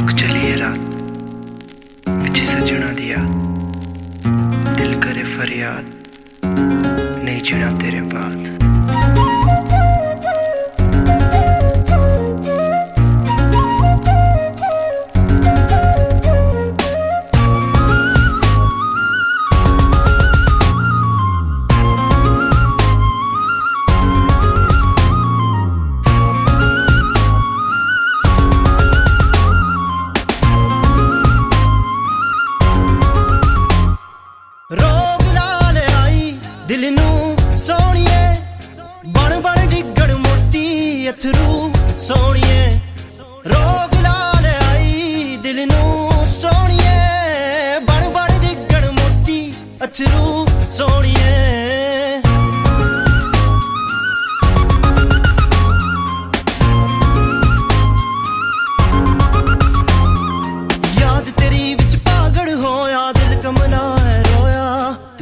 रुक चली है रात पिछे सजना दिया दिल करे फरियाद नहीं जीना तेरे बाद। रोग लाल आई दिल नू सोनिए बन बन डिगड़ मोती अथरू सोनिए। रोग लाल आई दिल नू सोनिए बन बन डिगड़ मोती अथरू सोनिए। याद तेरी विच पागल होया दिल कमला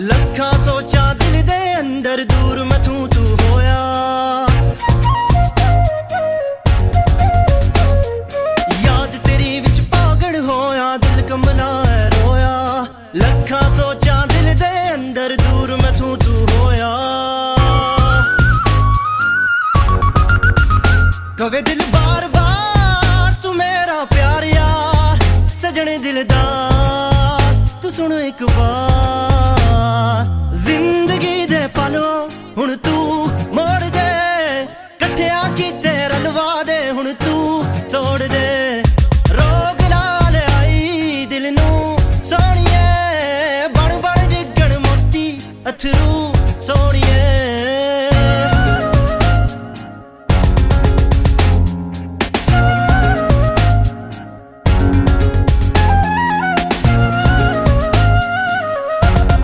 लखा सोचा दिल दे अंदर दूर मैं तू होया। याद तेरी विच पागल होया दिल कमला रोया लखा सोचा दिल दे अंदर दूर मैं तू होया। कवे दिल बार बार तू मेरा प्यार यार सजने दिलदार तू सुन एक बार।